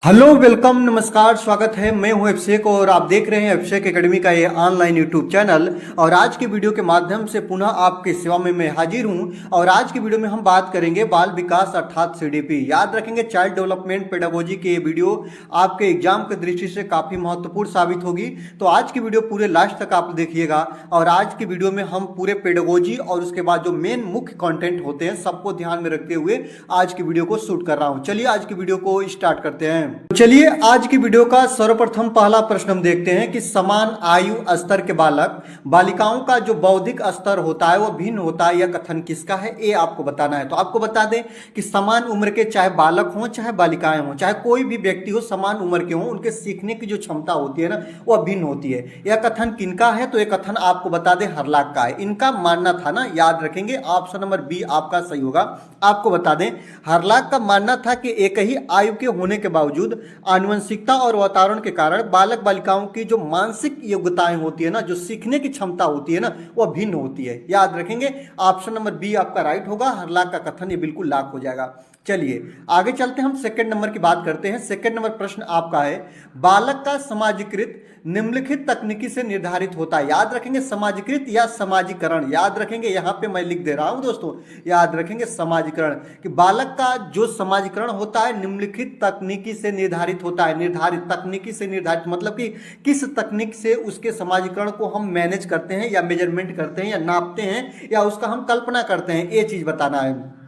Hello welcome नमस्कार स्वागत है। मैं हूं अभिषेक और आप देख रहे हैं अभिषेक एकेडमी का ये ऑनलाइन यूट्यूब चैनल। और आज की वीडियो के माध्यम से पुनः आपकी सेवा में मैं हाजिर हूं। और आज की वीडियो में हम बात करेंगे बाल विकास अर्थात सीडीपी। याद रखेंगे चाइल्ड डेवलपमेंट पेडागोजी की ये वीडियो आपके एग्जाम की दृष्टि से काफ़ी महत्वपूर्ण साबित होगी। तो आज की वीडियो पूरे लास्ट तक आप देखिएगा। और आज की वीडियो में हम पूरे पेडागोजी और उसके बाद जो मेन मुख्य कॉन्टेंट होते हैं सबको ध्यान में रखते हुए आज की वीडियो को शूट कर रहा हूँ। चलिए आज की वीडियो को स्टार्ट करते हैं। चलिए आज की वीडियो का सर्वप्रथम पहला प्रश्न हम देखते हैं कि समान आयु स्तर के बालक बालिकाओं का जो बौद्धिक स्तर होता है वो भिन्न होता है, यह कथन किसका है? ये आपको बताना है। तो आपको बता दें कि समान उम्र के चाहे बालक हों चाहे बालिकाएं हों चाहे कोई भी व्यक्ति हो, समान उम्र के हों, उनके सीखने की जो क्षमता होती है ना वह भिन्न होती है। यह कथन किनका है? तो यह कथन आपको बता दें हर्लॉक का है। इनका मानना था ना, याद रखेंगे ऑप्शन नंबर बी आपका सही होगा। आपको बता दें हर्लॉक का मानना था कि एक ही आयु के होने के बावजूद आनुवंशिकता और वातावरण के कारण बालक बालिकाओं की जो मानसिक योग्यताएं होती है ना, जो सीखने की क्षमता होती है ना, वह भिन्न होती है। याद रखेंगे ऑप्शन नंबर बी आपका राइट होगा। हर्लॉक का कथन ये बिल्कुल लॉक हो जाएगा। चलिए आगे चलते हैं, हम सेकंड नंबर की बात करते हैं। सेकंड नंबर प्रश्न आपका है बालक का समाजीकृत निम्नलिखित तकनीकी से निर्धारित होता है। याद रखेंगे समाजीकृत या समाजीकरण। याद रखेंगे, यहां पे मैं लिख दे रहा हूं दोस्तों, याद रखेंगे समाजीकरण कि बालक का जो समाजीकरण होता है निम्नलिखित तकनीकी से निर्धारित होता है। निर्धारित तकनीकी से निर्धारित मतलब कि किस तकनीक से उसके समाजीकरण को हम मैनेज करते हैं या मेजरमेंट करते हैं या नापते हैं या उसका हम कल्पना करते हैं, ये चीज बताना है।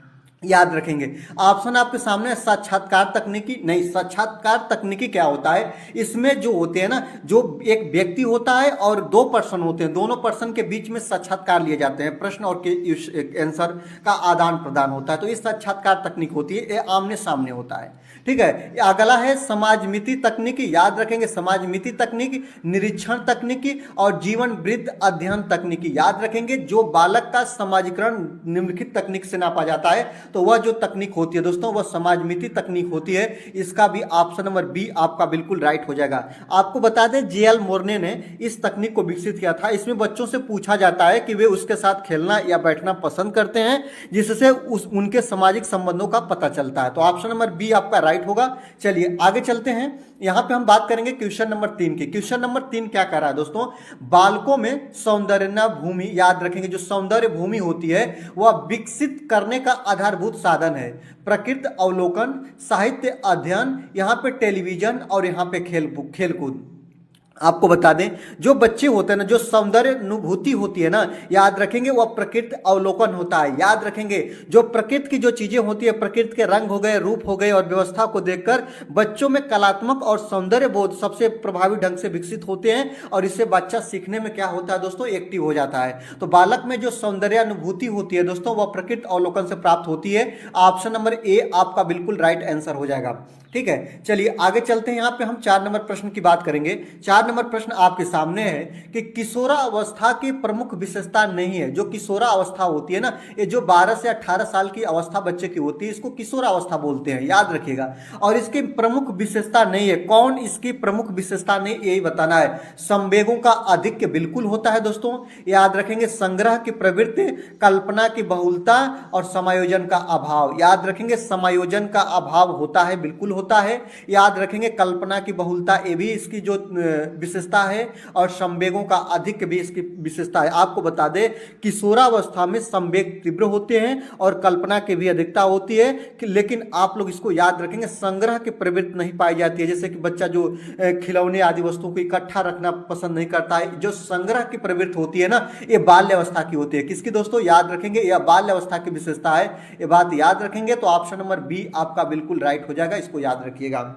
याद रखेंगे ऑप्शन आपके सामने साक्षात्कार तकनीकी नहीं। साक्षात्कार तकनीकी क्या होता है? इसमें जो होते हैं ना, जो एक व्यक्ति होता है और दो पर्सन होते हैं, दोनों पर्सन के बीच में साक्षात्कार लिए जाते हैं, प्रश्न और आंसर का आदान प्रदान होता है। तो ये साक्षात्कार तकनीक होती है, ये आमने सामने होता है। ठीक है, अगला है समाजमिति तकनीकी। याद रखेंगे समाजमिति तकनीकी, निरीक्षण तकनीकी और जीवन वृद्ध अध्ययन तकनीकी। याद रखेंगे जो बालक का समाजीकरण निम्नलिखित तकनीक से नापा जाता है तो वह जो तकनीक होती है दोस्तों वह समाजमिति तकनीक होती है। इसका भी ऑप्शन नंबर बी आपका बिल्कुल राइट हो जाएगा। आपको बता दें जेएल मोर्ने ने इस तकनीक को विकसित किया था। इसमें बच्चों से पूछा जाता है कि वे उसके साथ खेलना या बैठना पसंद करते हैं, जिससे उनके सामाजिक संबंधों का पता चलता है। तो ऑप्शन नंबर बी आपका राइट होगा। चलिए आगे चलते हैं, यहां पे हम बात करेंगे क्वेश्चन नंबर 3 की। क्वेश्चन नंबर 3 क्या कर रहा है दोस्तों? बालकों में सौंदर्य भूमि, याद रखेंगे जो सौंदर्य भूमि होती है वह विकसित करने का आधारभूत साधन है। प्रकृति अवलोकन, साहित्य अध्ययन, यहाँ पे टेलीविजन और यहाँ पे खेलकूद। आपको बता दें जो बच्चे होते हैं ना, जो सौंदर्य अनुभूति होती है ना, याद रखेंगे वह प्रकृति अवलोकन होता है। याद रखेंगे जो प्रकृति की जो चीजें होती है, प्रकृति के रंग हो गए, रूप हो गए और व्यवस्था को देखकर बच्चों में कलात्मक और सौंदर्य बोध सबसे प्रभावी ढंग से विकसित होते हैं और इससे बच्चा सीखने में क्या होता है दोस्तों, एक्टिव हो जाता है। तो बालक में जो सौंदर्य अनुभूति होती है दोस्तों वह प्रकृति अवलोकन से प्राप्त होती है। ऑप्शन नंबर ए आपका बिल्कुल राइट आंसर हो जाएगा। ठीक है, चलिए आगे चलते हैं। यहाँ पे हम 4 नंबर प्रश्न की बात करेंगे। 4 नंबर प्रश्न आपके सामने है कि किशोरा अवस्था की प्रमुख विशेषता नहीं है। जो किशोरा अवस्था होती है ना, ये जो 12 से 18 साल की अवस्था बच्चे की होती है इसको किशोरा अवस्था बोलते हैं, याद रखिएगा। और इसकी प्रमुख विशेषता नहीं है। कौन इसकी प्रमुख विशेषता नहीं, यही बताना है। संवेगों का आधिक्य बिल्कुल होता है दोस्तों, याद रखेंगे। संग्रह की प्रवृत्ति, कल्पना की बहुलता और समायोजन का अभाव। याद रखेंगे समायोजन का अभाव होता है, बिल्कुल होता है। याद रखेंगे कल्पना की बहुलता ये भी इसकी जो विशेषता है और संवेगों का अधिक भी इसकी विशेषता है। आपको बता दें किशोरावस्था में संवेग तीव्र होते हैं और कल्पना की भी अधिकता होती है लेकिन आप लोग इसको याद रखेंगे संग्रह की प्रवृत्ति नहीं पाई जाती है। जैसे कि बच्चा जो खिलौने आदि वस्तुओं को इकट्ठा रखना पसंद नहीं करता है, जो संग्रह की प्रवृत्ति होती है ना ये बाल्यावस्था की होती है। किसकी दोस्तों? याद रखेंगे यह बाल्यावस्था की विशेषता है। ये बात याद रखेंगे तो ऑप्शन नंबर बी आपका बिल्कुल राइट हो जाएगा, इसको याद रखिएगा।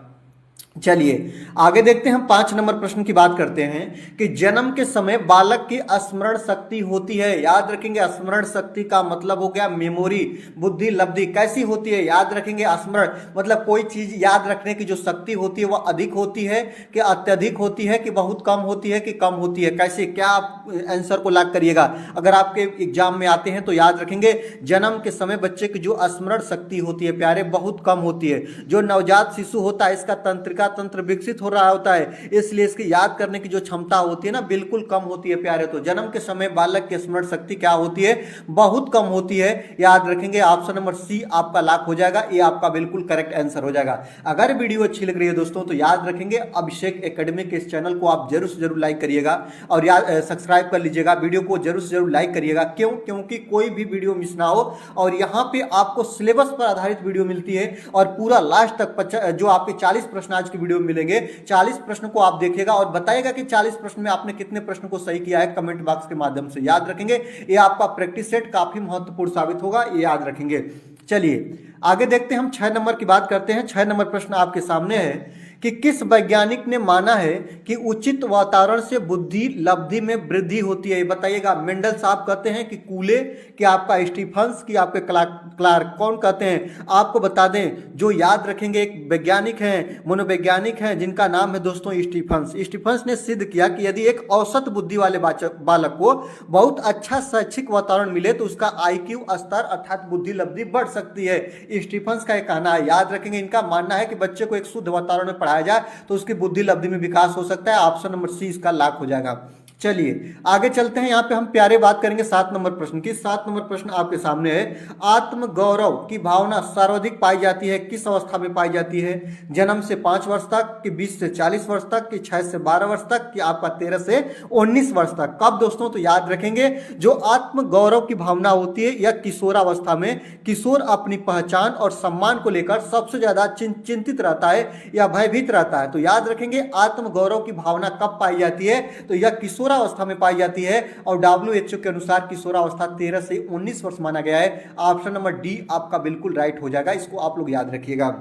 चलिए आगे देखते हैं, हम 5 नंबर प्रश्न की बात करते हैं कि जन्म के समय बालक की स्मरण शक्ति होती है। याद रखेंगे स्मरण शक्ति का मतलब हो गया मेमोरी, बुद्धि लब्धि। कैसी होती है? याद रखेंगे स्मरण मतलब कोई चीज याद रखने की जो शक्ति होती है वह अधिक होती है कि अत्यधिक होती है कि बहुत कम होती है कि कम होती है। कैसे, क्या आप आंसर को लॉक करिएगा। अगर आपके एग्जाम में आते हैं तो याद रखेंगे जन्म के समय बच्चे की जो स्मरण शक्ति होती है प्यारे बहुत कम होती है। जो नवजात शिशु होता है इसका तंत्रिका चेता तंत्र विकसित हो रहा होता है, इसलिए इसकी याद करने की जो क्षमता होती है ना बिल्कुल कम होती है प्यारे। तो जन्म के समय बालक की स्मरण शक्ति क्या होती है, बहुत कम होती है। याद रखेंगे ऑप्शन नंबर सी आपका लॉक हो जाएगा, ये आपका बिल्कुल करेक्ट आंसर हो जाएगा। अगर वीडियो अच्छी लग रही है दोस्तों तो याद रखेंगे अभिषेक एकेडमी के इस चैनल को आप जरूर से जरूर लाइक करिएगा और सब्सक्राइब कर लीजिएगा। वीडियो को जरूर से जरूर लाइक करिएगा, क्यों? क्योंकि कोई भी वीडियो मिस ना हो और यहाँ पे आपको सिलेबस पर आधारित वीडियो मिलती है और पूरा लास्ट तक जो आपके 40 प्रश्न आज की वीडियो में मिलेंगे, 40 प्रश्न को आप देखिएगा और बताइएगा कि 40 प्रश्न में आपने कितने प्रश्न को सही किया है कमेंट बॉक्स के माध्यम से। याद रखेंगे ये आपका प्रैक्टिस सेट काफी महत्वपूर्ण साबित होगा, ये याद रखेंगे। चलिए आगे देखते हैं, हम 6 नंबर की बात करते हैं। 6 नंबर प्रश्न आपके सामने है कि किस वैज्ञानिक ने माना है कि उचित वातावरण से बुद्धि लब्धि में वृद्धि होती है, बताइएगा। मेंडल साहब कहते हैं कि कूले, कि आपका स्टीफंस, कि आपके क्लार्क, कौन कहते हैं? आपको बता दें जो याद रखेंगे एक वैज्ञानिक हैं, मनोवैज्ञानिक हैं जिनका नाम है दोस्तों स्टीफंस। स्टीफंस ने सिद्ध किया कि यदि एक औसत बुद्धि वाले बालक को बहुत अच्छा शैक्षिक वातावरण मिले तो उसका IQ स्तर अर्थात बुद्धि लब्धि बढ़ सकती है। स्टीफंस का एक कहना है, याद रखेंगे। इनका मानना है कि बच्चे को एक शुद्ध वातावरण में पढ़ाया जाए तो उसकी बुद्धि लब्धि में विकास हो सकता है। ऑप्शन नंबर सी इसका लॉक हो जाएगा। चलिए आगे चलते हैं, यहाँ पे हम प्यारे बात करेंगे 7 नंबर प्रश्न की। 7 नंबर प्रश्न आपके सामने है, आत्मगौरव की भावना सर्वाधिक पाई जाती है किस अवस्था में पाई जाती है? जन्म से 5 वर्ष तक, कि 20 से 40 वर्ष तक, कि 6 से 12 वर्ष तक, कि आपका 13 से 19 वर्ष तक? कब दोस्तों? तो याद रखेंगे जो आत्मगौरव की भावना होती है यह किशोरावस्था में। किशोर अपनी पहचान और सम्मान को लेकर सबसे ज्यादा चिंतित रहता है या भयभीत रहता है। तो याद रखेंगे आत्मगौरव की भावना कब पाई जाती है? तो यह किशोरावस्था में पाई जाती है और WHO के अनुसार किशोरावस्था 13 से 19 वर्ष माना गया है। ऑप्शन नंबर डी आपका बिल्कुल राइट हो जाएगा, इसको आप लोग याद रखिएगा।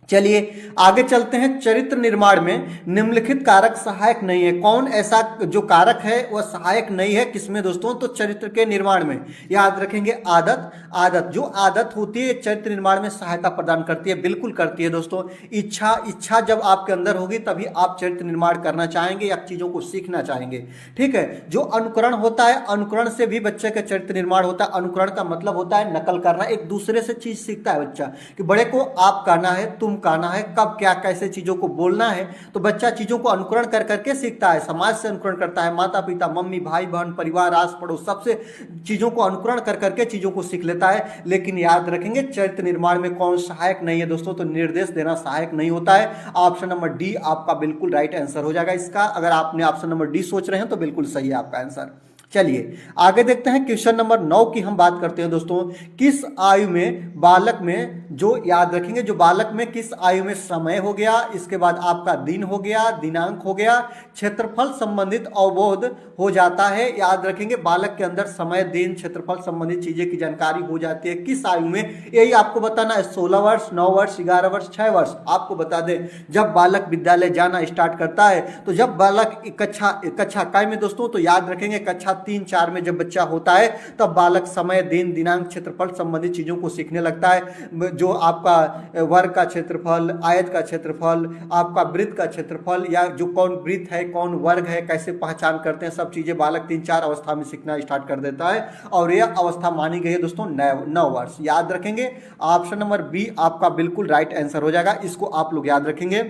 चलिए आगे चलते हैं, चरित्र निर्माण में निम्नलिखित कारक सहायक नहीं है। कौन ऐसा जो कारक है वह सहायक नहीं है किसमें दोस्तों? तो चरित्र के निर्माण में। याद रखेंगे आदत जो आदत होती है चरित्र निर्माण में सहायता प्रदान करती है, बिल्कुल करती है दोस्तों। इच्छा जब आपके अंदर होगी तभी आप चरित्र निर्माण करना चाहेंगे या चीजों को सीखना चाहेंगे, ठीक है। जो अनुकरण होता है, अनुकरण से भी बच्चे का चरित्र निर्माण होता है। अनुकरण का मतलब होता है नकल करना, एक दूसरे से चीज सीखता है बच्चा, कि बड़े को आप कहना है, तुम कहना है, कब क्या कैसे चीजों को बोलना है। तो बच्चा चीजों को अनुकरण कर करके सीखता है, समाज से अनुकरण करता है, माता पिता, मम्मी, भाई बहन, परिवार, आस पड़ोस, सबसे चीजों को अनुकरण कर करके चीजों को सीख लेता है। लेकिन याद रखेंगे चरित्र निर्माण में कौन सहायक नहीं है दोस्तों? तो निर्देश देना सहायक नहीं होता है। ऑप्शन नंबर डी आपका बिल्कुल राइट आंसर हो जाएगा इसका। अगर आपने ऑप्शन नंबर डी सोच रहे हैं तो बिल्कुल सही है आपका आंसर। चलिए आगे देखते हैं, क्वेश्चन नंबर 9 की हम बात करते हैं दोस्तों। किस आयु में बालक में, जो याद रखेंगे, जो बालक में किस आयु में समय हो गया, इसके बाद आपका दिन हो गया, दिनांक हो गया, क्षेत्रफल संबंधित अवबोध हो जाता है। याद रखेंगे बालक के अंदर समय, दिन, क्षेत्रफल संबंधित चीजें की जानकारी हो जाती है किस आयु में, यही आपको बताना है। 16 वर्ष, 9 वर्ष, 11 वर्ष, 6 वर्ष। आपको बता दें जब बालक विद्यालय जाना स्टार्ट करता है, तो जब बालक कक्षा काय में दोस्तों, तो याद रखेंगे कक्षा 3-4 में जब बच्चा होता है तब बालक समय, दिन, दिनांक, क्षेत्रफल संबंधित चीजों को सीखने लगता है। जो आपका वर्ग का क्षेत्रफल, आयत का क्षेत्रफल, आपका वृत्त का क्षेत्रफल, या जो कौन वृत्त है कौन वर्ग है कैसे पहचान करते हैं, सब चीजें बालक 3-4 अवस्था में सीखना स्टार्ट कर देता है और यह अवस्था मानी गई है दोस्तों 9 वर्ष। याद रखेंगे ऑप्शन नंबर बी आपका बिल्कुल राइट आंसर हो जाएगा, इसको आप लोग याद रखेंगे।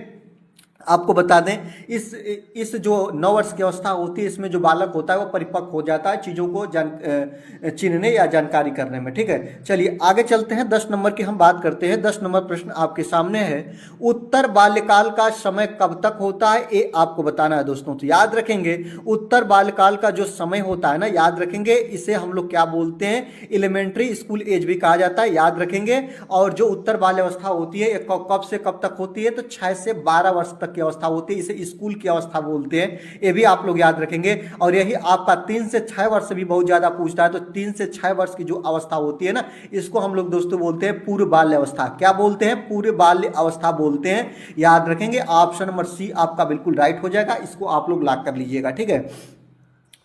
आपको बता दें इस जो 9 वर्ष की अवस्था होती है इसमें जो बालक होता है वो परिपक्व हो जाता है चीज़ों को चिन्हने या जानकारी करने में, ठीक है। चलिए आगे चलते हैं, 10 नंबर की हम बात करते हैं। 10 नंबर प्रश्न आपके सामने है, उत्तर बाल्यकाल का समय कब तक होता है, ये आपको बताना है दोस्तों। तो याद रखेंगे उत्तर बाल्यकाल का जो समय होता है ना, याद रखेंगे इसे हम लोग क्या बोलते हैं, एलिमेंट्री स्कूल एज भी कहा जाता है, याद रखेंगे। और जो उत्तर बाल्यावस्था होती है कब से कब तक होती है, तो 6 से 12 वर्ष तक की अवस्था होती है, इसे स्कूल की अवस्था बोलते हैं, ये भी आप लोग याद रखेंगे। और यही आपका 3 से 6 वर्ष से भी बहुत ज्यादा पूछता है, तो 3 से 6 वर्ष की जो अवस्था होती है ना, इसको हम लोग दोस्तों बोलते हैं पूर्व बाल्य अवस्था। क्या बोलते हैं? पूर्व बाल्य अवस्था बोलते हैं, याद रखेंगे। ऑप्शन नंबर सी आपका बिल्कुल राइट हो जाएगा, इसको आप लोग लॉक कर लीजिएगा, ठीक है।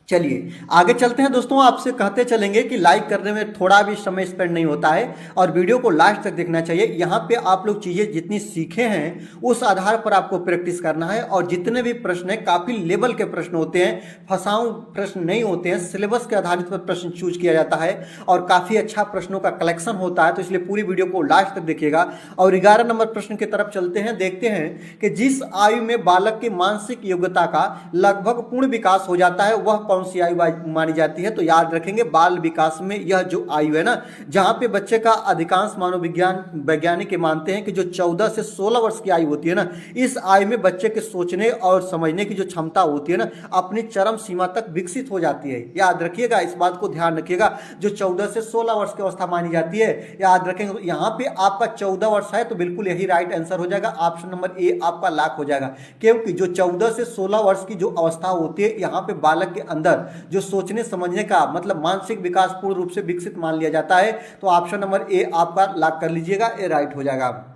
चलिए आगे चलते हैं दोस्तों। आपसे कहते चलेंगे कि लाइक करने में थोड़ा भी समय स्पेंड नहीं होता है और वीडियो को लास्ट तक देखना चाहिए। यहाँ पे आप लोग चीज़ें जितनी सीखे हैं उस आधार पर आपको प्रैक्टिस करना है और जितने भी प्रश्न हैं काफ़ी लेवल के प्रश्न होते हैं, फंसाऊ प्रश्न नहीं होते हैं, सिलेबस के आधारित पर प्रश्न चूज किया जाता है और काफ़ी अच्छा प्रश्नों का कलेक्शन होता है। तो इसलिए पूरी वीडियो को लास्ट तक देखिएगा। और 11 नंबर प्रश्न की तरफ चलते हैं। देखते हैं कि जिस आयु में बालक की मानसिक योग्यता का लगभग पूर्ण विकास हो जाता है वह कौन सी आयु मानी जाती है। तो याद रखेंगे बाल विकास में यह जो आयु है ना, जहां पे बच्चे का अधिकांश मानवविज्ञान वैज्ञानिक मानते हैं कि जो 14 से 16 वर्ष की आयु होती है ना, इस आयु में बच्चे के सोचने और समझने की जो क्षमता होती है ना, अपनी चरम सीमा तक विकसित हो जाती है। याद रखिएगा, इस बात को ध्यान रखिएगा। जो 14 से 16 वर्ष की अवस्था मानी जाती है, याद रखेंगे। तो यहाँ पे आपका 14 वर्ष है तो बिल्कुल यही राइट आंसर हो जाएगा। ऑप्शन नंबर ए आपका लॉक हो जाएगा, क्योंकि जो 14 से 16 वर्ष की जो अवस्था होती है, यहाँ पे बालक के अंदर जो सोचने समझने का मतलब मानसिक विकास पूर्ण रूप से विकसित मान लिया जाता है। तो ऑप्शन नंबर ए आपका लॉक कर लीजिएगा, ये राइट हो जाएगा।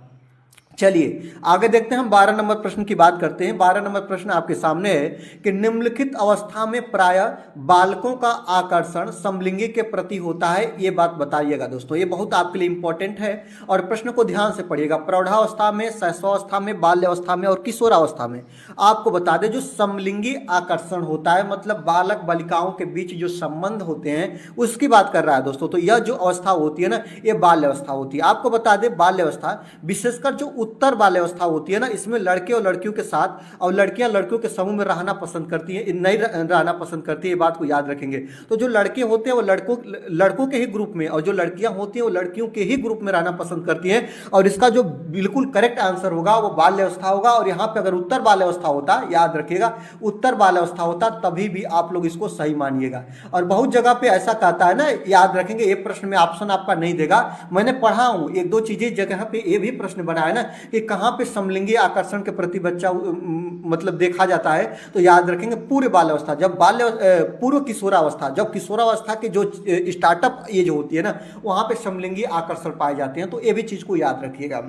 चलिए आगे देखते हैं, हम 12 नंबर प्रश्न की बात करते हैं। 12 नंबर प्रश्न आपके सामने है कि निम्नलिखित अवस्था में प्रायः बालकों का आकर्षण समलिंगी के प्रति होता है, ये बात बताइएगा दोस्तों। ये बहुत आपके लिए इंपॉर्टेंट है और प्रश्न को ध्यान से पढ़िएगा। प्रौढ़ावस्था में, शैशवावस्था में, बाल्यावस्था में और किशोरावस्था में आपको बता दें जो समलिंगी आकर्षण होता है, मतलब बालक बालिकाओं के बीच जो संबंध होते हैं उसकी बात कर रहा है दोस्तों। तो यह जो अवस्था होती है ना, ये बाल्यावस्था होती है। आपको बता दें बाल्यावस्था विशेषकर जो उत्तर बाल्यावस्था होती है ना, इसमें लड़के और लड़कियों के साथ और लड़कियां लड़कियों के समूह में रहना पसंद करती हैं, नहीं रहना पसंद करती है, ये बात को याद रखेंगे। तो जो लड़के होते हैं वो लड़कों के ही ग्रुप में और जो लड़कियां होती हैं वो लड़कियों के ही ग्रुप में रहना पसंद करती हैं। और इसका जो बिल्कुल करेक्ट आंसर होगा वो बाल्यावस्था होगा। और यहाँ पे अगर उत्तर बाल्यावस्था होता, याद रखिएगा उत्तर बाल्यावस्था होता, तभी भी आप लोग इसको सही मानिएगा। और बहुत जगह पे ऐसा कहता है ना, याद रखेंगे। ये प्रश्न में ऑप्शन आपका नहीं देगा, मैंने पढ़ा हूं एक दो चीजें जगह पे ये भी प्रश्न बना है ना कि कहां पे समलिंगी आकर्षण के प्रति बच्चा मतलब देखा जाता है। तो याद रखेंगे पूर्व बाल्यावस्था, जब पूर्व किशोरावस्था, जब किशोरावस्था के जो स्टार्टअप एज होती है ना, वहां पे समलिंगी आकर्षण पाए जाते हैं। तो ये भी चीज को याद रखिएगा।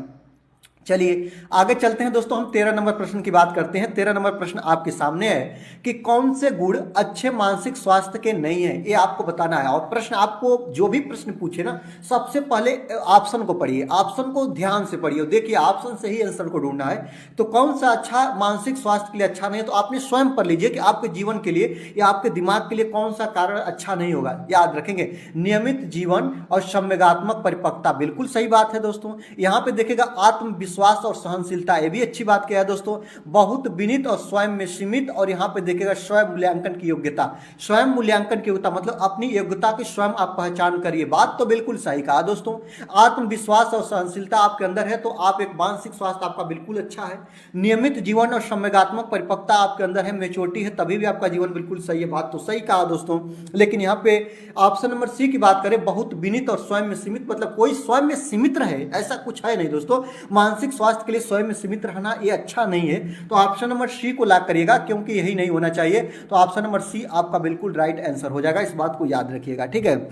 चलिए आगे चलते हैं दोस्तों, हम 13 नंबर प्रश्न की बात करते हैं। 13 नंबर प्रश्न आपके सामने है कि कौन से गुण अच्छे मानसिक स्वास्थ्य के नहीं है, ये आपको बताना है। और प्रश्न आपको जो भी प्रश्न पूछे ना, सबसे पहले ऑप्शन को पढ़िए, ऑप्शन को ध्यान से पढ़िए। देखिए ऑप्शन से ही आंसर को ढूंढना है। तो कौन सा अच्छा मानसिक स्वास्थ्य के लिए अच्छा नहीं है, तो आपने स्वयं पढ़ लीजिए कि आपके जीवन के लिए या आपके दिमाग के लिए कौन सा कारण अच्छा नहीं होगा। याद रखेंगे नियमित जीवन और संवेगात्मक परिपक्वता, बिल्कुल सही बात है दोस्तों। यहाँ पे देखिएगा आत्मविश्वास और सहनशीलता, ये भी अच्छी बात किया है दोस्तों। बहुत विनीत और स्वयं में सीमित, और यहाँ पे देखिएगा स्वयं मूल्यांकन की योग्यता। स्वयं मूल्यांकन की योग्यता मतलब अपनी योग्यता की स्वयं आप पहचान करिए, बात तो बिल्कुल सही कहा दोस्तों। आत्मविश्वास और सहनशीलता आपके अंदर है तो आप एक मानसिक स्वास्थ्य आपका बिल्कुल अच्छा है। नियमित जीवन और संवेगात्मक परिपक्वता आपके अंदर है, मेच्योरिटी है, तभी भी आपका जीवन बिल्कुल सही है, बात तो सही कहा दोस्तों। लेकिन यहाँ पे ऑप्शन नंबर सी की बात करें, बहुत विनीत और स्वयं में सीमित, मतलब कोई स्वयं में सीमित रहे ऐसा कुछ है नहीं दोस्तों। मानसिक स्वास्थ्य के लिए स्वयं में सीमित रहना ये अच्छा नहीं है। तो ऑप्शन नंबर सी को लॉक करिएगा, क्योंकि यही नहीं होना चाहिए। तो ऑप्शन नंबर सी आपका बिल्कुल राइट आंसर हो जाएगा, इस बात को याद रखिएगा, ठीक है।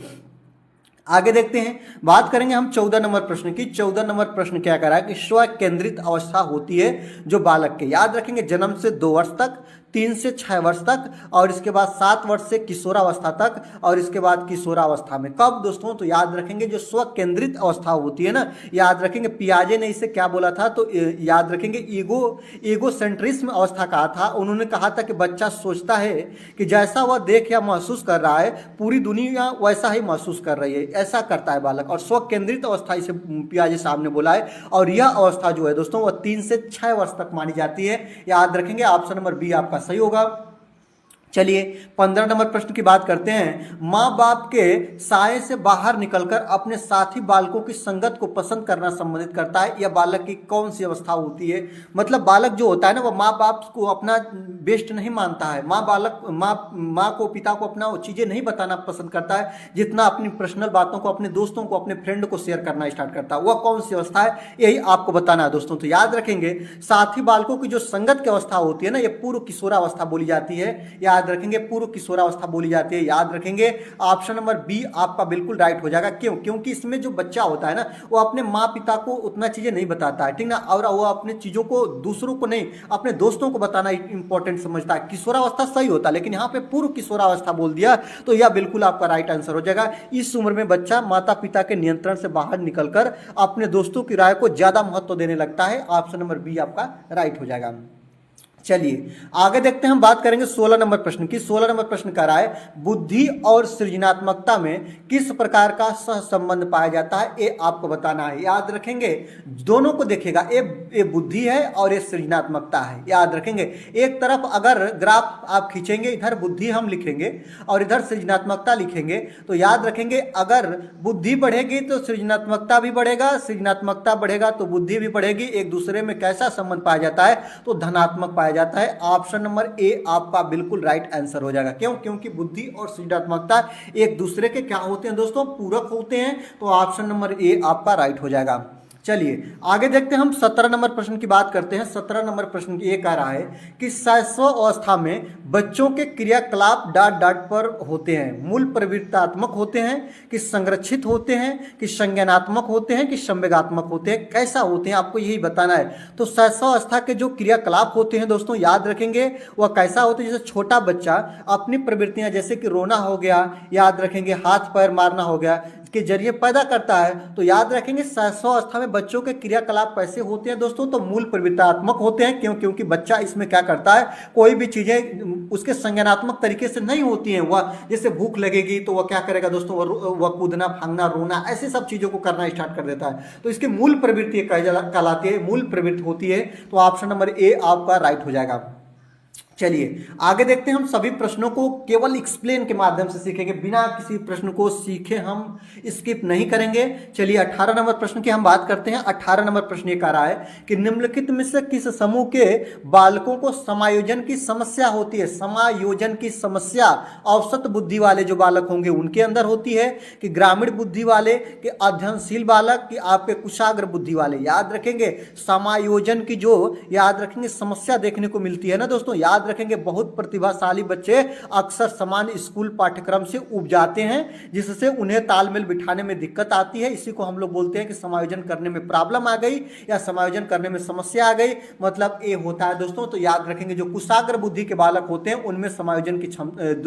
आगे देखते हैं, बात करेंगे हम 14 नंबर प्रश्न की। 14 नंबर प्रश्न क्या कह रहा है कि स्व केंद्रित अवस्था होती है जो बालक के, याद रखेंगे जन्म से 2 वर्ष तक, 3 से 6 वर्ष तक, और इसके बाद 7 वर्ष से किशोरावस्था तक, और इसके बाद किशोरावस्था में। कब दोस्तों, तो याद रखेंगे जो स्व केंद्रित अवस्था होती है ना, याद रखेंगे पियाजे ने इसे क्या बोला था, तो याद रखेंगे ईगो सेंट्रिज्म अवस्था कहा था। उन्होंने कहा था कि बच्चा सोचता है कि जैसा वह देख या महसूस कर रहा है पूरी दुनिया वैसा ही महसूस कर रही है, ऐसा करता है बालक। और स्व केंद्रित अवस्था इसे पियाजे साहब ने बोला है। और यह अवस्था जो है दोस्तों वह 3 से 6 वर्ष तक मानी जाती है। याद रखेंगे ऑप्शन नंबर बी आपका सही होगा। चलिए 15 नंबर प्रश्न की बात करते हैं। माँ बाप के साये से बाहर निकलकर अपने साथी बालकों की संगत को पसंद करना संबंधित करता है। यह बालक की कौन सी अवस्था होती है, मतलब बालक जो होता है ना, वह माँ बाप को अपना बेस्ट नहीं मानता है। माँ को, पिता को अपना चीजें नहीं बताना पसंद करता है, जितना अपनी पर्सनल बातों को अपने दोस्तों को, अपने फ्रेंड को शेयर करना स्टार्ट करता है। वह कौन सी अवस्था है, यही आपको बताना है दोस्तों। तो याद रखेंगे साथी बालकों की जो संगत की अवस्था होती है ना, यह पूर्व किशोरावस्था बोली जाती है। याद रखेंगे पूर्व किशोरावस्था बोली जाती है, याद रखेंगे। ऑप्शन नंबर बी आपका बिल्कुल राइट हो जाएगा। क्यों? क्योंकि इसमें जो बच्चा होता है ना वो अपने माँ पिता को उतना चीजें नहीं बताता है, ठीक ना, और वो अपने चीजों को दूसरों को नहीं, अपने दोस्तों को बताना इंपॉर्टेंट समझता है। किशोरावस्था सही होता है, लेकिन यहाँ पे पूर्व किशोरावस्था बोल दिया तो यह बिल्कुल आपका राइट आंसर हो जाएगा। इस उम्र में बच्चा माता पिता के नियंत्रण से बाहर निकलकर अपने दोस्तों की राय को ज्यादा महत्व देने लगता है। ऑप्शन नंबर बी आपका राइट हो जाएगा। चलिए आगे देखते हैं, हम बात करेंगे 16 नंबर प्रश्न की। 16 नंबर प्रश्न कह रहा है बुद्धि और सृजनात्मकता में किस प्रकार का सहसंबंध पाया जाता है, ये आपको बताना है। याद रखेंगे दोनों को देखिएगा, ये बुद्धि है और ये सृजनात्मकता है, याद रखेंगे। एक तरफ अगर ग्राफ आप खींचेंगे, इधर बुद्धि हम लिखेंगे और इधर सृजनात्मकता लिखेंगे, तो याद रखेंगे अगर बुद्धि बढ़ेगी तो सृजनात्मकता भी बढ़ेगा, सृजनात्मकता बढ़ेगा तो बुद्धि भी बढ़ेगी। एक दूसरे में कैसा संबंध पाया जाता है, तो धनात्मक पाया जाता है। ऑप्शन नंबर ए आपका बिल्कुल राइट आंसर हो जाएगा। क्यों? क्योंकि बुद्धि और सृजनात्मकता एक दूसरे के क्या होते हैं दोस्तों, पूरक होते हैं। तो ऑप्शन नंबर ए आपका राइट हो जाएगा। चलिए आगे देखते हैं, हम 17 नंबर प्रश्न की बात करते हैं। 17 नंबर प्रश्न ये कह रहा है कि शैशव अवस्था में बच्चों के क्रियाकलाप डॉट डॉट पर होते हैं, मूल प्रवृत्तात्मक होते हैं कि संरक्षित होते हैं कि संज्ञानात्मक होते हैं कि संवेगात्मक होते हैं, कैसा होते हैं, आपको यही बताना है। तो शैशव अवस्था के जो क्रियाकलाप होते हैं दोस्तों, याद रखेंगे वह कैसा होता है, जैसे छोटा बच्चा अपनी प्रवृत्तियां जैसे कि रोना हो गया, याद रखेंगे हाथ पैर मारना हो गया, के जरिए पैदा करता है। तो याद रखेंगे शैशव अवस्था में बच्चों के क्रियाकलाप कैसे होते हैं दोस्तों, तो मूल प्रवृत्तात्मक होते हैं। क्यों? क्योंकि बच्चा इसमें क्या करता है, कोई भी चीजें उसके संज्ञानात्मक तरीके से नहीं होती हैं। वह जैसे भूख लगेगी तो वह क्या करेगा दोस्तों, वह कूदना फांगना रोना ऐसे सब चीजों को करना स्टार्ट कर देता है। तो इसकी मूल प्रवृत्ति कहलाती है, मूल प्रवृत्ति होती है। तो ऑप्शन नंबर ए आपका राइट हो जाएगा। चलिए आगे देखते हैं, हम सभी प्रश्नों को केवल एक्सप्लेन के माध्यम से सीखेंगे, बिना किसी प्रश्न को सीखे हम स्किप नहीं करेंगे। चलिए 18 नंबर प्रश्न की हम बात करते हैं। 18 नंबर प्रश्न ये कह रहा है कि निम्नलिखित में से किस समूह के बालकों को समायोजन की समस्या होती है। समायोजन की समस्या औसत बुद्धि वाले जो बालक होंगे उनके अंदर होती है, कि ग्रामीण बुद्धि वाले, कि अध्ययनशील बालक, कि आपके कुशाग्र बुद्धि वाले। याद रखेंगे समायोजन की जो याद रखेंगे समस्या देखने को मिलती है ना दोस्तों, याद रखेंगे बहुत प्रतिभाशाली बच्चे अक्सर सामान्य स्कूल पाठ्यक्रम से उब जाते हैं, जिससे उन्हें तालमेल बिठाने में दिक्कत आती है। इसी को हम लोग बोलते हैं कि समायोजन करने में प्रॉब्लम आ गई या समायोजन करने में समस्या आ गई, मतलब ये होता है दोस्तों। तो याद रखेंगे जो कुशाग्र बुद्धि के बालक होते हैं उनमें समायोजन की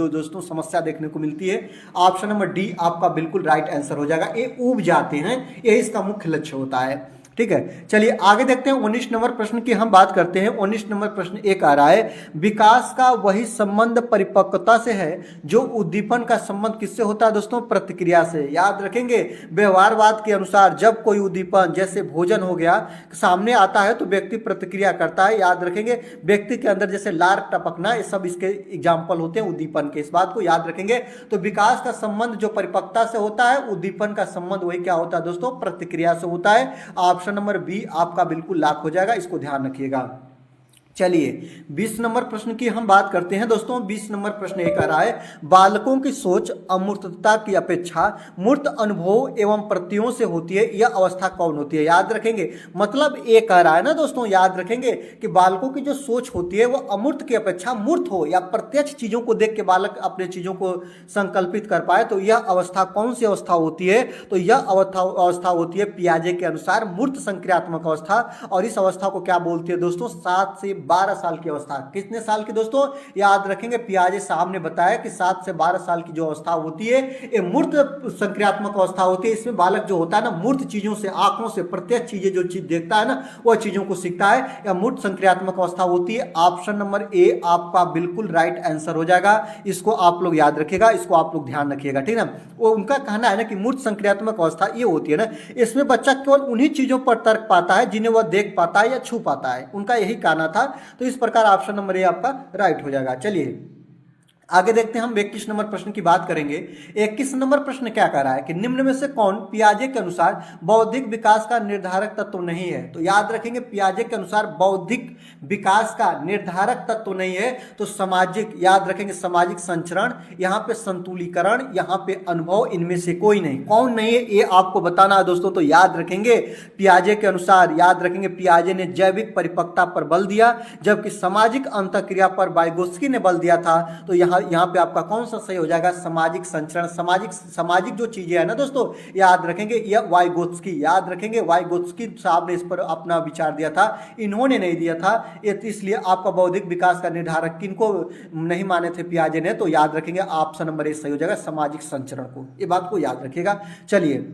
दोस्तों समस्या देखने को मिलती है। ऑप्शन नंबर डी आपका बिल्कुल राइट आंसर हो जाएगा। ये उब जाते हैं, यही इसका मुख्य लक्ष्य होता है। ठीक है, चलिए आगे देखते हैं। 19 नंबर प्रश्न की हम बात करते हैं। 19 नंबर प्रश्न एक आ रहा है, विकास का वही संबंध परिपक्वता से है जो उद्दीपन का संबंध किससे होता है दोस्तों, प्रतिक्रिया से। याद रखेंगे व्यवहारवाद के अनुसार जब कोई उद्दीपन जैसे भोजन हो गया सामने आता है तो व्यक्ति प्रतिक्रिया करता है। याद रखेंगे व्यक्ति के अंदर जैसे लार टपकना, ये सब इसके एग्जाम्पल होते हैं उद्दीपन के, इस बात को याद रखेंगे। तो विकास का संबंध जो परिपक्वता से होता है, उद्दीपन का संबंध वही क्या होता है दोस्तों, प्रतिक्रिया से होता है। ऑप्शन नंबर बी आपका बिल्कुल लॉक हो जाएगा, इसको ध्यान रखिएगा। चलिए 20 नंबर प्रश्न की हम बात करते हैं दोस्तों। 20 नंबर प्रश्न एक आ रहा है, बालकों की सोच अमूर्तता की अपेक्षा मूर्त अनुभव एवं प्रतियों से होती है, यह अवस्था कौन होती है। याद रखेंगे मतलब एक कह रहा है ना दोस्तों, याद रखेंगे कि बालकों की जो सोच होती है वह अमूर्त की अपेक्षा मूर्त हो, या प्रत्यक्ष चीजों को देख के बालक अपने चीजों को संकल्पित कर पाए, तो यह अवस्था कौन सी अवस्था होती है, तो यह अवस्था होती है पियाजे के अनुसार मूर्त संक्रियात्मक अवस्था। और इस अवस्था को क्या बोलती है दोस्तों, 7 से 12 साल की अवस्था। कितने साल की दोस्तों, याद रखेंगे पियाजे साहब ने बताया कि 7 से 12 साल की जो अवस्था होती है ये मूर्त संक्रियात्मक अवस्था होती है। इसमें बालक जो होता है ना मूर्त चीजों से, आंखों से प्रत्यक्ष चीजें जो चीज देखता है ना वह चीजों को सीखता है, या मूर्त संक्रियात्मक अवस्था होती है। ऑप्शन नंबर ए आपका बिल्कुल राइट आंसर हो जाएगा। इसको आप लोग याद रखिएगा, इसको आप लोग ध्यान रखिएगा, ठीक है ना। वो उनका कहना है ना कि मूर्त संक्रियात्मक अवस्था ये होती है ना, इसमें बच्चा केवल उन्हीं चीजों पर तर्क पाता है जिन्हें वह देख पाता है या छू पाता है, उनका यही कहना था। तो इस प्रकार ऑप्शन नंबर ए आपका राइट हो जाएगा। चलिए आगे देखते हैं हम 21 नंबर प्रश्न की बात करेंगे। 21 नंबर प्रश्न क्या कह रहा है कि निम्न में से कौन पियाजे के अनुसार बौद्धिक विकास का निर्धारक तत्व नहीं है। तो याद रखेंगे पियाजे के अनुसार बौद्धिक विकास का निर्धारक तत्व नहीं है तो सामाजिक, याद रखेंगे सामाजिक संचरण, यहाँ पे संतुलीकरण, यहाँ पे अनुभव, इनमें से कोई नहीं। कौन नहीं है ये आपको बताना है दोस्तों। तो याद रखेंगे पियाजे के अनुसार, याद रखेंगे पियाजे ने जैविक परिपक्वता पर बल दिया जबकि सामाजिक अंतःक्रिया पर वाइगोत्स्की ने बल दिया था। तो यहाँ पे आपका कौन सा सही हो जाएगा, सामाजिक संचरण। सामाजिक जो चीजें है ना दोस्तों, याद रखेंगे यह वाइगोत्स्की, याद रखेंगे वाइगोत्स्की साहब ने इस पर अपना विचार दिया था, इन्होंने नहीं दिया था। इसलिए आपका बौद्धिक विकास का निर्धारक किनको नहीं माने थे पियाजे ने, तो याद रखेंगे ऑप्शन नंबर ए सही हो जाएगा, सामाजिक संचरण को। ये बात को याद रखिएगा। चलिए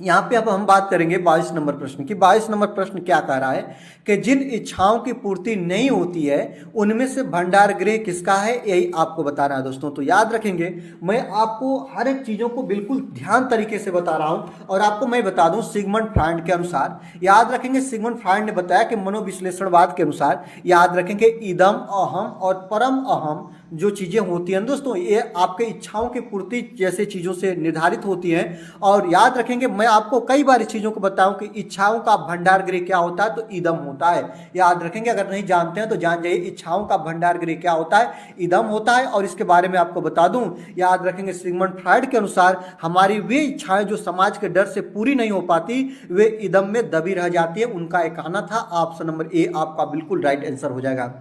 यहाँ पे अब हम बात करेंगे 22 नंबर प्रश्न की। 22 नंबर प्रश्न क्या कह रहा है कि जिन इच्छाओं की पूर्ति नहीं होती है उनमें से भंडार गृह किसका है, यही आपको बताना है दोस्तों। तो याद रखेंगे मैं आपको हर एक चीज़ों को बिल्कुल ध्यान तरीके से बता रहा हूँ और आपको मैं बता दूँ सिगमंड फ्रायड के अनुसार, याद रखेंगे सिगमंड फ्रायड ने बताया कि मनोविश्लेषणवाद के अनुसार, याद रखेंगे इदम, अहम और परम अहम जो चीज़ें होती हैं दोस्तों ये आपके इच्छाओं की पूर्ति जैसे चीज़ों से निर्धारित होती हैं। और याद रखेंगे मैं आपको कई बार इस चीज़ों को बताऊं कि इच्छाओं का भंडार गृह क्या होता है, तो इदम होता है। याद रखेंगे, अगर नहीं जानते हैं तो जान जाइए इच्छाओं का भंडार गृह क्या होता है, इदम होता है। और इसके बारे में आपको बता दूं, याद रखेंगे सिगमंड फ्रायड के अनुसार हमारी वे इच्छाएं जो समाज के डर से पूरी नहीं हो पाती वे इदम में दबी रह जाती है, उनका एक कहना था। ऑप्शन नंबर ए आपका बिल्कुल राइट आंसर हो जाएगा।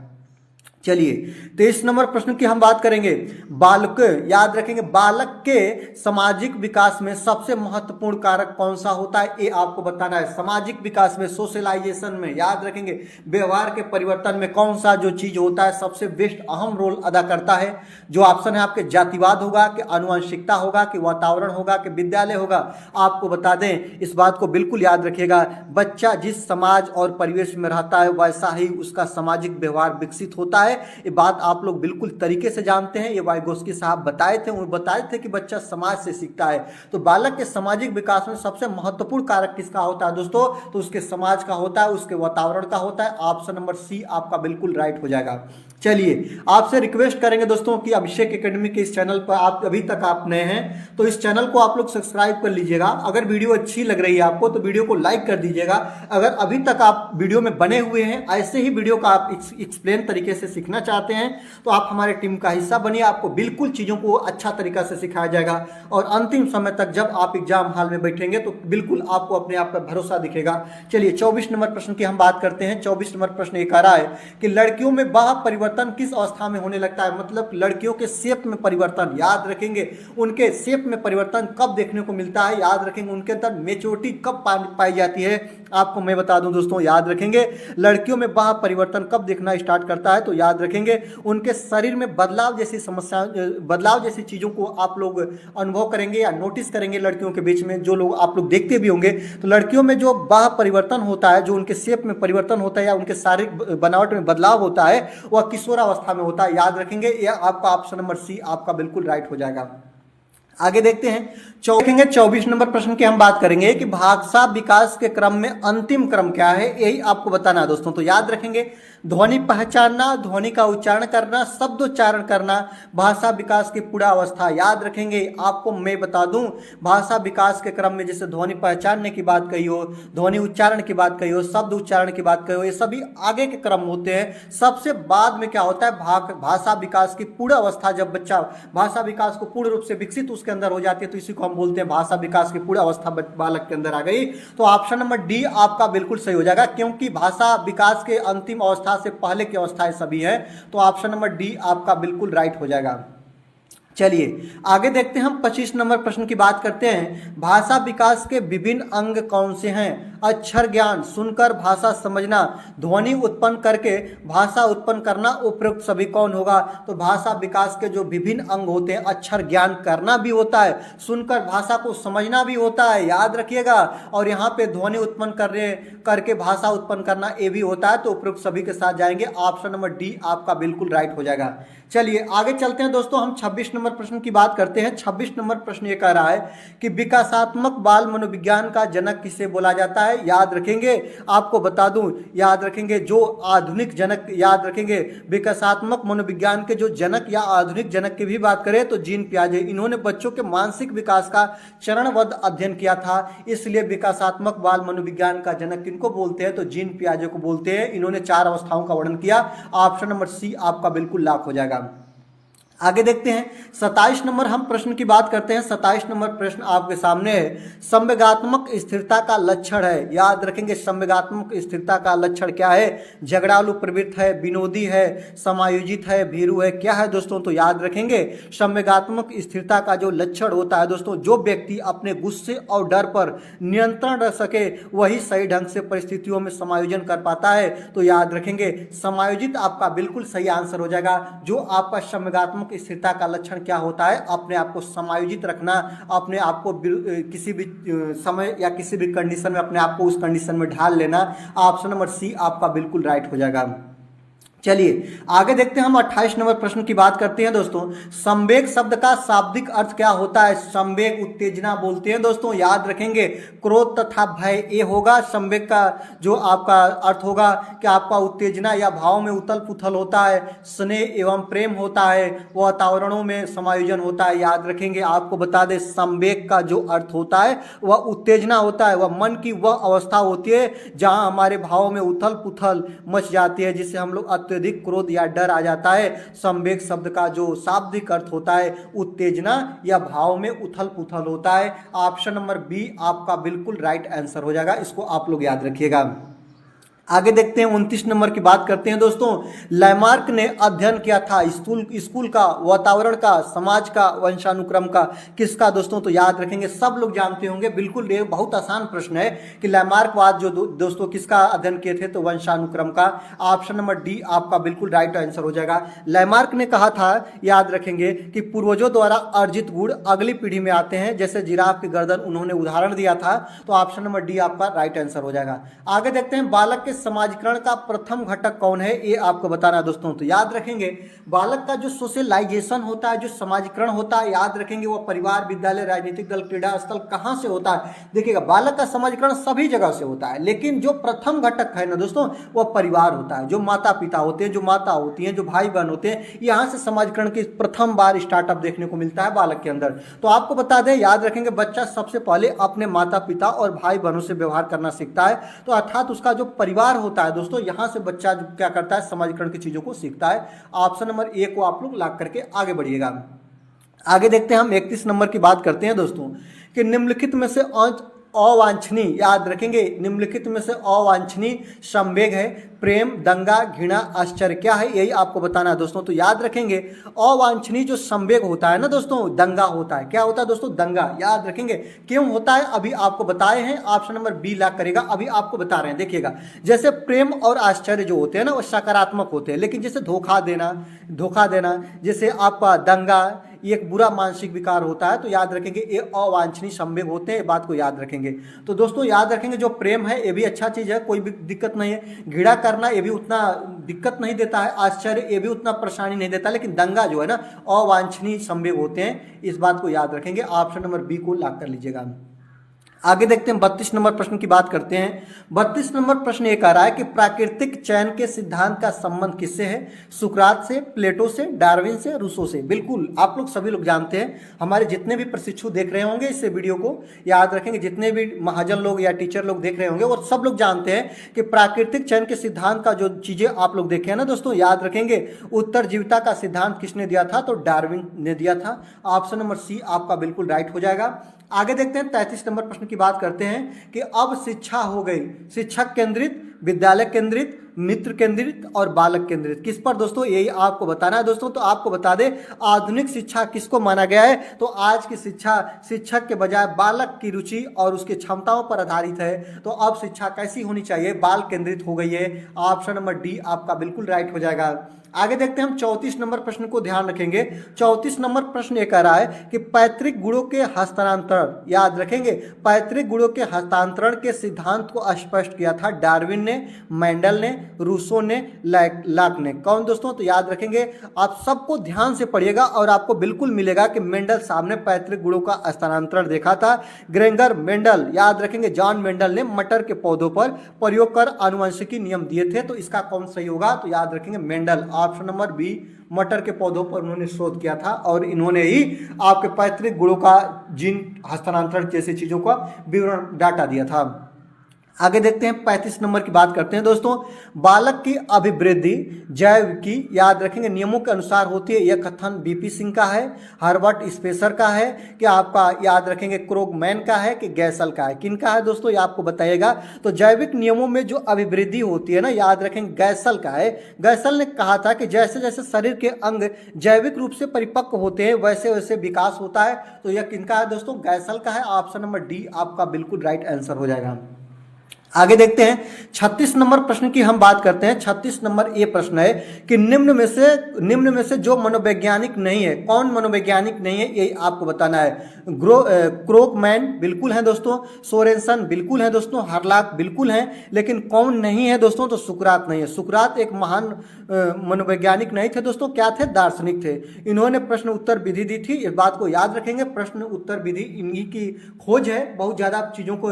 चलिए 23 नंबर प्रश्न की हम बात करेंगे। बालक, याद रखेंगे बालक के सामाजिक विकास में सबसे महत्वपूर्ण कारक कौन सा होता है, ये आपको बताना है। सामाजिक विकास में, सोशलाइजेशन में, याद रखेंगे व्यवहार के परिवर्तन में कौन सा जो चीज होता है सबसे बेस्ट अहम रोल अदा करता है। जो ऑप्शन है आपके जातिवाद होगा कि आनुवंशिकता होगा कि वातावरण होगा कि विद्यालय होगा। आपको बता दें इस बात को बिल्कुल याद रखिएगा, बच्चा जिस समाज और परिवेश में रहता है वैसा ही उसका सामाजिक व्यवहार विकसित होता है। ये बात आप लोग बिल्कुल तरीके से जानते हैं, ये वाइगोत्स्की साहब बताए थे कि बच्चा समाज से सीखता है। तो बालक के सामाजिक विकास में सबसे महत्वपूर्ण कारक किसका होता है दोस्तों, तो उसके समाज का होता है, उसके वातावरण का होता है। ऑप्शन नंबर सी आपका बिल्कुल राइट हो जाएगा। चलिए आपसे रिक्वेस्ट करेंगे दोस्तों कि अभिषेक एकेडमी के इस चैनल पर आप अभी तक आप नए हैं तो इस चैनल को आप लोग सब्सक्राइब कर लीजिएगा। अगर वीडियो अच्छी लग रही है आपको तो वीडियो को लाइक कर दीजिएगा। अगर अभी तक आप वीडियो में बने हुए हैं, ऐसे ही वीडियो का आप एक्सप्लेन तरीके से सीखना चाहते हैं तो आप हमारे टीम का हिस्सा बनिए। आपको बिल्कुल चीज़ों को अच्छा तरीका से सिखाया जाएगा और अंतिम समय तक जब आप एग्जाम हॉल में बैठेंगे तो बिल्कुल आपको अपने आप पर भरोसा दिखेगा। चलिए 24 नंबर प्रश्न की हम बात करते हैं। 24 नंबर प्रश्न एक आ रहा है कि लड़कियों में बाह्य परिवर्तन किस अवस्था में होने लगता है, मतलब लड़कियों के शेप में परिवर्तन। याद रखेंगे उनके शेप में परिवर्तन कब देखने को मिलता है, याद रखेंगे उनके अंदर मेच्योरिटी कब पाई जाती है। आपको मैं बता दूं दोस्तों, याद रखेंगे लड़कियों में बाह्य परिवर्तन कब देखना स्टार्ट करता है, तो याद रखेंगे उनके शरीर में बदलाव जैसी समस्या, बदलाव जैसी चीज़ों को आप लोग अनुभव करेंगे या नोटिस करेंगे। लड़कियों के बीच में जो लोग आप लोग देखते भी होंगे तो लड़कियों में जो बाह्य परिवर्तन होता है, जो उनके शेप में परिवर्तन होता है या उनके शारीरिक बनावट में बदलाव होता है वह किशोरावस्था में होता है। याद रखेंगे यह आपका ऑप्शन नंबर सी आपका बिल्कुल राइट हो जाएगा। आगे देखते हैं 24 नंबर प्रश्न की हम बात करेंगे कि भाषा विकास के क्रम में अंतिम क्रम क्या है, यही आपको बताना है दोस्तों। तो याद रखेंगे ध्वनि पहचानना, ध्वनि का उच्चारण करना, शब्दोच्चारण करना, भाषा विकास की पूरा अवस्था। याद रखेंगे आपको मैं बता दूं भाषा विकास के क्रम में जैसे ध्वनि पहचानने की बात कही हो, ध्वनि उच्चारण की बात कही हो, शब्द उच्चारण की बात कही हो, ये सभी आगे के क्रम होते हैं। सबसे बाद में क्या होता है भाषा विकास की पूरा अवस्था, जब बच्चा भाषा विकास को पूर्ण रूप से विकसित उसके अंदर हो जाती है तो इसी को हम बोलते हैं भाषा विकास की पूरा अवस्था बालक के अंदर आ गई। तो ऑप्शन नंबर डी आपका बिल्कुल सही हो जाएगा, क्योंकि भाषा विकास के अंतिम अवस्था से पहले की अवस्थाएं सभी है। तो ऑप्शन नंबर डी आपका बिल्कुल राइट हो जाएगा। चलिए आगे देखते हैं हम 25 नंबर प्रश्न की बात करते हैं। भाषा विकास के विभिन्न अंग कौन से हैं, अक्षर ज्ञान, सुनकर भाषा समझना, ध्वनि उत्पन्न करके भाषा उत्पन्न करना, उपयुक्त सभी कौन होगा। तो भाषा विकास के जो विभिन्न अंग होते हैं, अक्षर ज्ञान करना भी होता है, सुनकर भाषा को समझना भी होता है, याद रखिएगा, और यहाँ पे ध्वनि उत्पन्न करके भाषा उत्पन्न करना ये भी होता है। तो उपयुक्त सभी के साथ जाएंगे, ऑप्शन नंबर डी आपका बिल्कुल राइट हो जाएगा। चलिए आगे चलते हैं दोस्तों, हम 26 नंबर नंबर प्रश्न की बात करते हैं। 26 नंबर प्रश्न ये कह रहा है कि विकासात्मक बाल मनोविज्ञान का जनक किसे बोला जाता है। याद रखेंगे, आपको बता दूं, याद रखेंगे जो आधुनिक जनक, याद रखेंगे विकासात्मक मनोविज्ञान के जो जनक या आधुनिक जनक की भी बात करें तो जीन पियाजे। इन्होंने बच्चों के मानसिक विकास का चरणबद्ध अध्ययन किया था, इसलिए विकासात्मक बाल मनोविज्ञान का जनक किनको बोलते हैं तो जीन पियाजे को बोलते हैं। इन्होंने 4 अवस्थाओं का वर्णन किया। ऑप्शन नंबर सी आपका बिल्कुल लॉक हो जाएगा। आगे देखते हैं 27 नंबर हम प्रश्न की बात करते हैं। 27 नंबर प्रश्न आपके सामने है, संवेगात्मक स्थिरता का लक्षण है। याद रखेंगे संवेगात्मक स्थिरता का लक्षण क्या है। झगड़ालू प्रवृत्ति है, विनोदी है, समायोजित है, भीरू है, क्या है दोस्तों। तो याद रखेंगे संवेगात्मक स्थिरता का जो लक्षण होता है दोस्तों, जो व्यक्ति अपने गुस्से और डर पर नियंत्रण रख सके वही सही ढंग से परिस्थितियों में समायोजन कर पाता है। तो याद रखेंगे समायोजित आपका बिल्कुल सही आंसर हो जाएगा। जो आपका संवेगात्मक स्थिरता का लक्षण क्या होता है, अपने आप को समायोजित रखना, अपने आप को किसी भी समय या किसी भी कंडीशन में अपने आप को उस कंडीशन में ढाल लेना। ऑप्शन नंबर सी आपका बिल्कुल राइट हो जाएगा। चलिए आगे देखते हैं हम 28 नंबर प्रश्न की बात करते हैं दोस्तों। संवेग शब्द का शाब्दिक अर्थ क्या होता है। संवेग उत्तेजना बोलते हैं दोस्तों। याद रखेंगे क्रोध तथा भय ये होगा। संवेग का जो आपका अर्थ होगा कि आपका उत्तेजना या भाव में उथल पुथल होता है, स्नेह एवं प्रेम होता है, वातावरणों में समायोजन होता है। याद रखेंगे आपको बता दें संवेग का जो अर्थ होता है वह उत्तेजना होता है, वह मन की वह अवस्था होती है जहां हमारे भाव में उथल पुथल मच जाती है, जिससे हम लोग अत्यधिक क्रोध या डर आ जाता है। संवेग शब्द का जो शाब्दिक अर्थ होता है उत्तेजना या भाव में उथल पुथल होता है। ऑप्शन नंबर बी आपका बिल्कुल राइट आंसर हो जाएगा, इसको आप लोग याद रखिएगा। आगे देखते हैं 29 नंबर की बात करते हैं दोस्तों। लैमार्क ने अध्ययन किया था स्कूल का, वातावरण का, समाज का, वंशानुक्रम का, किसका दोस्तों। तो याद रखेंगे सब लोग जानते होंगे, बिल्कुल ये बहुत आसान प्रश्न है कि लैमार्कवाद जो दोस्तों किसका अध्ययन किए थे तो वंशानुक्रम का। ऑप्शन नंबर डी आपका बिल्कुल राइट आंसर हो जाएगा। लैमार्क ने कहा था, याद रखेंगे, कि पूर्वजों द्वारा अर्जित गुण अगली पीढ़ी में आते हैं, जैसे जिराफ की गर्दन उन्होंने उदाहरण दिया था। तो ऑप्शन नंबर डी आपका राइट आंसर हो जाएगा। आगे देखते हैं बालक के समाजीकरण का प्रथम घटक कौन है, ये आपको बताना है दोस्तों। तो याद रखेंगे बालक का जो सोशलाइजेशन होता है, जो समाजीकरण होता है, याद रखेंगे वो परिवार, विद्यालय, राजनीतिक दल, क्रीड़ा स्थल कहां से होता है। देखिएगा बालक का समाजीकरण सभी जगह से होता है, लेकिन जो प्रथम घटक है ना दोस्तों वो परिवार होता है। जो माता पिता होते हैं, जो माता होती हैं, जो भाई बहन होते हैं, यहां से समाजीकरण की प्रथम बार स्टार्टअप देखने को मिलता है बालक के अंदर। तो आपको बता दें, याद रखेंगे बच्चा सबसे पहले अपने माता पिता और भाई बहनों से व्यवहार करना सीखता है। तो अर्थात उसका जो परिवार होता है दोस्तों, यहां से बच्चा क्या करता है समाजीकरण की चीजों को सीखता है। ऑप्शन नंबर ए को आप लोग लॉक करके आगे बढ़िएगा। आगे देखते हैं हम 31 नंबर की बात करते हैं दोस्तों कि निम्नलिखित में से अवांछनीय, याद रखेंगे निम्नलिखित में से अवांछनीय संवेग है प्रेम, दंगा, घृणा, आश्चर्य, क्या है यही आपको बताना है दोस्तों। तो याद रखेंगे अवांछनीय जो संवेग होता है ना दोस्तों, दंगा होता है। क्या होता है दोस्तों, दंगा। याद रखेंगे क्यों होता है अभी आपको बताए हैं। ऑप्शन नंबर बी लॉक करेगा, अभी आपको बता रहे हैं। देखिएगा जैसे प्रेम और आश्चर्य जो होते हैं ना वो सकारात्मक होते हैं, लेकिन जैसे धोखा देना जैसे आपका दंगा, ये एक बुरा मानसिक विकार होता है। तो याद रखेंगे ये अवांछनीय संवेग होते हैं, बात को याद रखेंगे। तो दोस्तों याद रखेंगे जो प्रेम है ये भी अच्छा चीज है, कोई भी दिक्कत नहीं है। घृणा करना ये भी उतना दिक्कत नहीं देता है, आश्चर्य ये भी उतना परेशानी नहीं देता, लेकिन दंगा जो है ना अवांछनीय संवेग होते हैं, इस बात को याद रखेंगे। ऑप्शन नंबर बी को लॉक कर लीजिएगा। आगे देखते हैं 32 नंबर प्रश्न की बात करते हैं। 32 नंबर प्रश्न ये कह रहा है कि प्राकृतिक चयन के सिद्धांत का संबंध किससे है। सुकरात से, प्लेटो से, डार्विन से, रूसो से। बिल्कुल आप लोग सभी लोग जानते हैं, हमारे जितने भी प्रशिक्षु देख रहे होंगे इससे वीडियो को, याद रखेंगे जितने भी महाजन लोग या टीचर लोग देख रहे होंगे वो सब लोग जानते हैं कि प्राकृतिक चयन के सिद्धांत का जो चीजें आप लोग देखे हैं ना दोस्तों, याद रखेंगे उत्तरजीविता का सिद्धांत किसने दिया था तो डार्विन ने दिया था। ऑप्शन नंबर सी आपका बिल्कुल राइट हो जाएगा। आगे देखते हैं 33 नंबर प्रश्न की बात करते हैं कि अब शिक्षा हो गई शिक्षक केंद्रित, विद्यालय केंद्रित, मित्र केंद्रित और बालक केंद्रित, किस पर दोस्तों यही आपको बताना है दोस्तों। तो आपको बता दें आधुनिक शिक्षा किसको माना गया है, तो आज की शिक्षा शिक्षक के बजाय बालक की रुचि और उसकी क्षमताओं पर आधारित है। तो अब शिक्षा कैसी होनी चाहिए, बाल केंद्रित हो गई है। ऑप्शन नंबर डी आपका बिल्कुल राइट हो जाएगा। आगे देखते हैं हम 34 नंबर प्रश्न को ध्यान रखेंगे। 34 नंबर प्रश्न ये कह रहा है कि पैतृक गुणों के हस्तांतरण, याद रखेंगे पैतृक गुणों के हस्तांतरण के सिद्धांत को स्पष्ट किया था डार्विन ने, मेंडल ने, रूसो ने, लाक ने। कौन दोस्तों? तो याद रखेंगे, आप सबको ध्यान से पढ़िएगा और आपको बिल्कुल मिलेगा कि मेंडल साहब ने पैतृक गुणों का स्थानांतरण देखा था। ग्रेंगर मेंडल, याद रखेंगे जॉन मेंडल ने मटर के पौधों पर प्रयोग कर आनुवंशिकी नियम दिए थे। तो इसका कौन सही होगा? तो याद रखेंगे मेंडल, ऑप्शन नंबर बी, मटर के पौधों पर उन्होंने शोध किया था और इन्होंने ही आपके पैतृक गुणों का जीन हस्तांतरण जैसी चीजों का विवरण डाटा दिया था। आगे देखते हैं 35 नंबर की बात करते हैं दोस्तों। बालक की अभिवृद्धि जैव की, याद रखेंगे, नियमों के अनुसार होती है। यह कथन बीपी सिंह का है, हर्बर्ट स्पेसर का है, कि आपका याद रखेंगे क्रोगमैन का है, कि गैसल का है? किनका है दोस्तों? ये आपको बताइएगा। तो जैविक नियमों में जो अभिवृद्धि होती है ना, याद रखेंगे गैसल का है। गैसल ने कहा था कि जैसे जैसे शरीर के अंग जैविक रूप से परिपक्व होते हैं वैसे वैसे विकास होता है। तो यह किनका है दोस्तों? गैसल का है। ऑप्शन नंबर डी आपका बिल्कुल राइट आंसर हो जाएगा। आगे देखते हैं 36 नंबर प्रश्न की हम बात करते हैं। 36 नंबर ये प्रश्न है कि निम्न में से जो मनोवैज्ञानिक नहीं है, कौन मनोवैज्ञानिक नहीं है, ये आपको बताना है। क्रोगमैन बिल्कुल है दोस्तों, सोरेनसन बिल्कुल है दोस्तों, हर्लॉक बिल्कुल है, लेकिन कौन नहीं है दोस्तों? तो सुकरात नहीं है। सुकरात एक महान मनोवैज्ञानिक नहीं थे दोस्तों, क्या थे? दार्शनिक थे। इन्होंने प्रश्न उत्तर विधि दी थी, इस बात को याद रखेंगे। प्रश्न उत्तर विधि इन्हीं की खोज है, बहुत ज्यादा चीजों को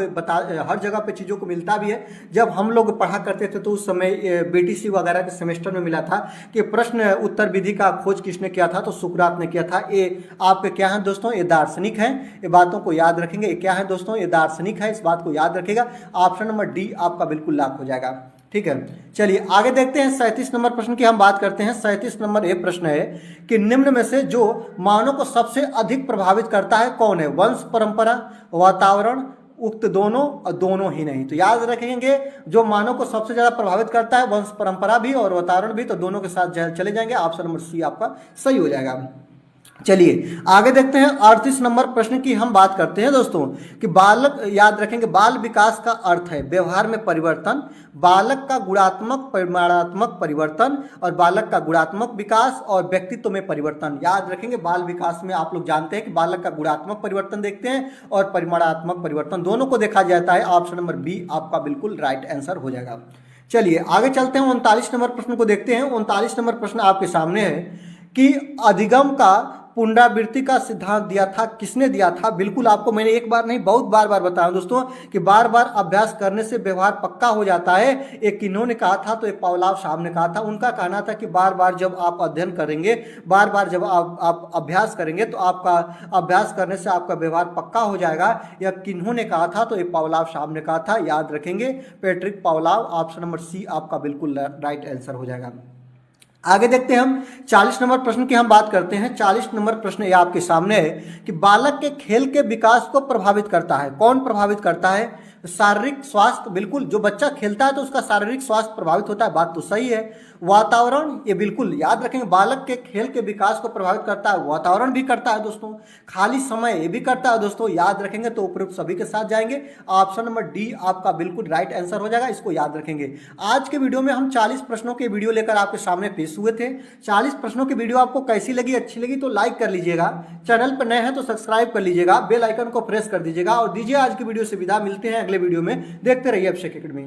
हर जगह पे चीजों को मिलता भी है। जब हम लोग पढ़ा करते थे तो उस समय बीटीसी वगैरह के सेमेस्टर में मिला था कि प्रश्न उत्तर विधि का खोज किसने किया था? तो सुकरात ने किया था। ये आपके क्या है दोस्तों? ये दार्शनिक हैं। ये बातों को याद रखेंगे। ये क्या है दोस्तों? ये दार्शनिक है, इस बात को याद रखेगा। ऑप्शन नंबर डी आपका बिल्कुल लॉक हो जाएगा। ठीक है, चलिए आगे देखते हैं 37 नंबर प्रश्न की हम बात करते हैं। 37 नंबर ये प्रश्न है कि निम्न में से जो मानव को सबसे अधिक प्रभावित करता है कौन है? वंश परंपरा, वातावरण, उक्त दोनों और दोनों ही नहीं? तो याद रखेंगे जो मानव को सबसे ज्यादा प्रभावित करता है वंश परंपरा भी और वातावरण भी, तो दोनों के साथ चले जाएंगे। ऑप्शन नंबर सी आपका सही हो जाएगा। चलिए आगे देखते हैं 38 नंबर प्रश्न की हम बात करते हैं दोस्तों कि बालक, याद रखेंगे बाल विकास का अर्थ है व्यवहार में परिवर्तन, बालक का गुणात्मक परिमाणात्मक परिवर्तन और बालक का गुणात्मक विकास और व्यक्तित्व में परिवर्तन। याद रखेंगे बाल विकास में आप लोग जानते हैं कि बालक का गुणात्मक परिवर्तन देखते हैं और परिमाणात्मक परिवर्तन, दोनों को देखा जाता है। ऑप्शन नंबर बी आपका बिल्कुल राइट आंसर हो जाएगा। चलिए आगे चलते हैं 39 नंबर प्रश्न को देखते हैं। 39 नंबर प्रश्न आपके सामने है कि अधिगम का पुनरावृत्ति का सिद्धांत दिया था, किसने दिया था? बिल्कुल आपको मैंने एक बार नहीं बहुत बार बताया दोस्तों कि बार बार अभ्यास करने से व्यवहार पक्का हो जाता है। एक किन्होंने कहा था? तो एक पावलोव साहब ने कहा था। उनका कहना था कि बार बार जब आप अध्ययन करेंगे, बार बार जब आप अभ्यास करेंगे तो आपका अभ्यास करने से आपका व्यवहार पक्का हो जाएगा। यह किन्होंने कहा था? तो एक पावलोव साहब ने कहा था। याद रखेंगे Patrick Pavlov. Option number C आपका बिल्कुल राइट आंसर हो जाएगा। आगे देखते हैं हम 40 नंबर प्रश्न की हम बात करते हैं। 40 नंबर प्रश्न ये आपके सामने है कि बालक के खेल के विकास को प्रभावित करता है, कौन प्रभावित करता है? शारीरिक स्वास्थ्य, बिल्कुल जो बच्चा खेलता है तो उसका शारीरिक स्वास्थ्य प्रभावित होता है, बात तो सही है। वातावरण, ये बिल्कुल याद रखेंगे बालक के खेल के विकास को प्रभावित करता है, वातावरण भी करता है दोस्तों। खाली समय ये भी करता है दोस्तों, याद रखेंगे तो उपयुक्त सभी के साथ जाएंगे। ऑप्शन नंबर डी आपका बिल्कुल राइट आंसर हो जाएगा, इसको याद रखेंगे। आज के वीडियो में हम 40 प्रश्नों के वीडियो लेकर आपके सामने पेश हुए थे। 40 प्रश्नों की वीडियो आपको कैसी लगी? अच्छी लगी तो लाइक कर लीजिएगा, चैनल पर नए हैं तो सब्सक्राइब कर लीजिएगा, बेल आइकन को प्रेस कर दीजिएगा और दीजिए आज की वीडियो से विदा। मिलते हैं अगले वीडियो में, देखते रहिए अभिषेक एकेडमी।